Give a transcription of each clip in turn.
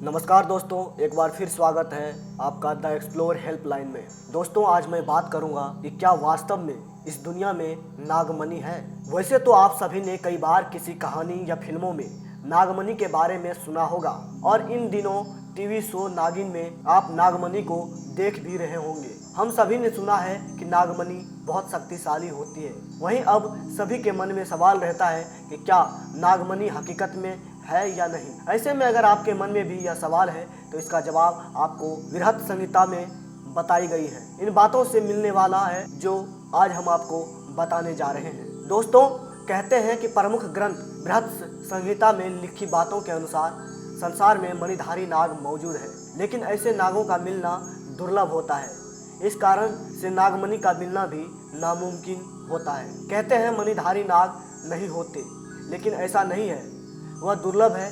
नमस्कार दोस्तों, एक बार फिर स्वागत है आपका द एक्सप्लोर हेल्पलाइन में। दोस्तों, आज मैं बात करूंगा कि क्या वास्तव में इस दुनिया में नागमणि है। वैसे तो आप सभी ने कई बार किसी कहानी या फिल्मों में नागमणि के बारे में सुना होगा और इन दिनों टीवी शो नागिन में आप नागमणि को देख भी रहे होंगे। हम सभी ने सुना है कि नागमणि बहुत शक्तिशाली होती है। वहीं अब सभी के मन में सवाल रहता है कि क्या नागमणि हकीकत में है या नहीं। ऐसे में अगर आपके मन में भी यह सवाल है तो इसका जवाब आपको बृहत संहिता में बताई गई है। इन बातों से मिलने वाला है जो आज हम आपको बताने जा रहे हैं। दोस्तों, कहते हैं कि प्रमुख ग्रंथ बृहत संहिता में लिखी बातों के अनुसार संसार में मणिधारी नाग मौजूद है, लेकिन ऐसे नागों का मिलना दुर्लभ होता है। इस कारण से नागमणि का मिलना भी नामुमकिन होता है। कहते हैं मणिधारी नाग नहीं होते, लेकिन ऐसा नहीं है, वह दुर्लभ है,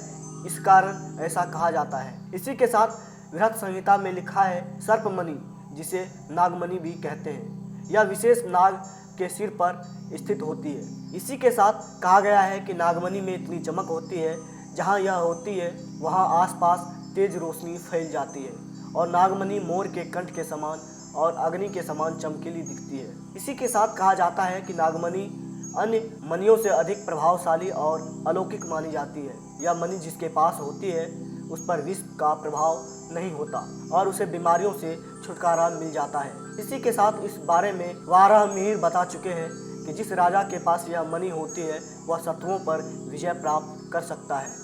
इस कारण ऐसा कहा जाता है। इसी के साथ बृहत संहिता में लिखा है सर्पमणि, जिसे नागमणि भी कहते हैं। यह विशेष नाग के सिर पर स्थित होती है। इसी के साथ कहा गया है कि नागमणि में इतनी चमक होती है, जहाँ यह होती है वहाँ आसपास तेज रोशनी फैल जाती है और नागमणि मोर के कंठ के समान और अग्नि के समान चमकीली दिखती है। इसी के साथ कहा जाता है कि नागमणि अन्य मणियों से अधिक प्रभावशाली और अलौकिक मानी जाती है। यह मणि जिसके पास होती है उस पर विष का प्रभाव नहीं होता और उसे बीमारियों से छुटकारा मिल जाता है। इसी के साथ इस बारे में वाराहमिहिर बता चुके हैं कि जिस राजा के पास यह मणि होती है वह शत्रुओं पर विजय प्राप्त कर सकता है।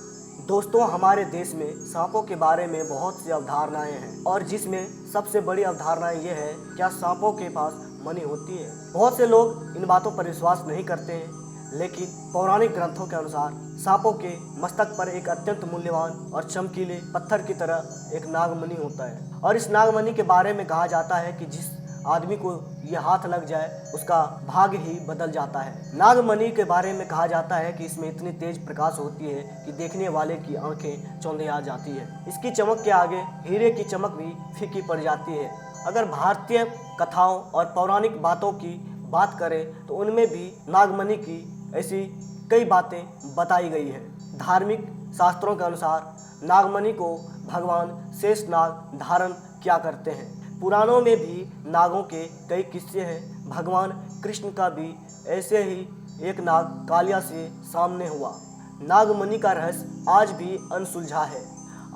दोस्तों, हमारे देश में सांपों के बारे में बहुत सी अवधारणाएं हैं और जिसमें सबसे बड़ी अवधारणा ये है, क्या सांपों के पास मणि होती है। बहुत से लोग इन बातों पर विश्वास नहीं करते हैं, लेकिन पौराणिक ग्रंथों के अनुसार सांपों के मस्तक पर एक अत्यंत मूल्यवान और चमकीले पत्थर की तरह एक नागमणि होता है और इस नागमणि के बारे में कहा जाता है कि जिस आदमी को यह हाथ लग जाए उसका भाग्य ही बदल जाता है। नागमणि के बारे में कहा जाता है कि इसमें इतनी तेज प्रकाश होती है कि देखने वाले की आंखें चौंधिया जाती है। इसकी चमक के आगे हीरे की चमक भी फीकी पड़ जाती है। अगर भारतीय कथाओं और पौराणिक बातों की बात करें तो उनमें भी नागमणि की ऐसी कई बातें बताई गई हैं। धार्मिक शास्त्रों के अनुसार नागमणि को भगवान शेषनाग धारण किया करते हैं। पुराणों में भी नागों के कई किस्से हैं। भगवान कृष्ण का भी ऐसे ही एक नाग कालिया से सामने हुआ। नागमणि का रहस्य आज भी अनसुलझा है।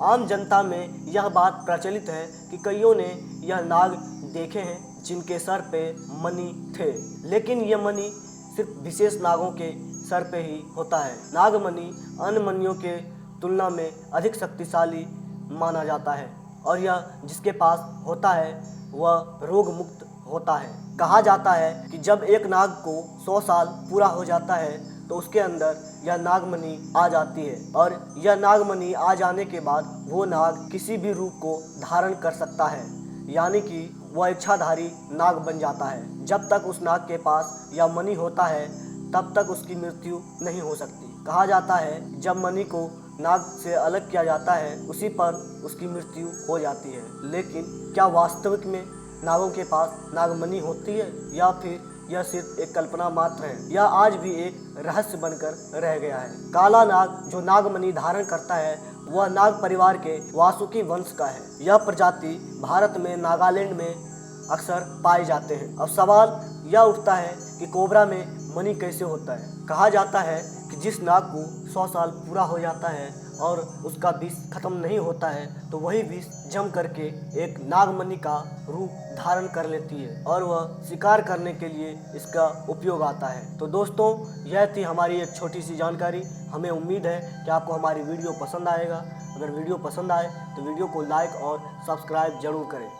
आम जनता में यह बात प्रचलित है कि कईयों ने यह नाग देखे हैं जिनके सर पे मणि थे, लेकिन यह मणि सिर्फ विशेष नागों के सर पे ही होता है। नागमणि अन्य मणियों के तुलना में अधिक शक्तिशाली माना जाता है और यह जिसके पास होता है वह रोग मुक्त होता है। कहा जाता है कि जब एक नाग को 100 साल पूरा हो जाता है तो उसके अंदर यह नागमणि आ जाती है और यह नागमणि आ जाने के बाद वो नाग किसी भी रूप को धारण कर सकता है, यानी कि वह इच्छाधारी नाग बन जाता है। जब तक उस नाग के पास यह मणि होता है तब तक उसकी मृत्यु नहीं हो सकती। कहा जाता है जब मणि को नाग से अलग किया जाता है उसी पर उसकी मृत्यु हो जाती है। लेकिन क्या वास्तविक में नागों के पास नागमणि होती है या फिर यह सिर्फ एक कल्पना मात्र है? यह आज भी एक रहस्य बनकर रह गया है। काला नाग जो नागमणि धारण करता है वह नाग परिवार के वासुकी वंश का है। यह प्रजाति भारत में नागालैंड में अक्सर पाए जाते हैं। अब सवाल यह उठता है कि कोबरा में मणि कैसे होता है। कहा जाता है कि जिस नाग को 100 साल पूरा हो जाता है और उसका विष खत्म नहीं होता है तो वही विष जम करके एक नागमणि का रूप धारण कर लेती है और वह शिकार करने के लिए इसका उपयोग आता है। तो दोस्तों, यह थी हमारी एक छोटी सी जानकारी। हमें उम्मीद है कि आपको हमारी वीडियो पसंद आएगा। अगर वीडियो पसंद आए तो वीडियो को लाइक और सब्सक्राइब जरूर करें।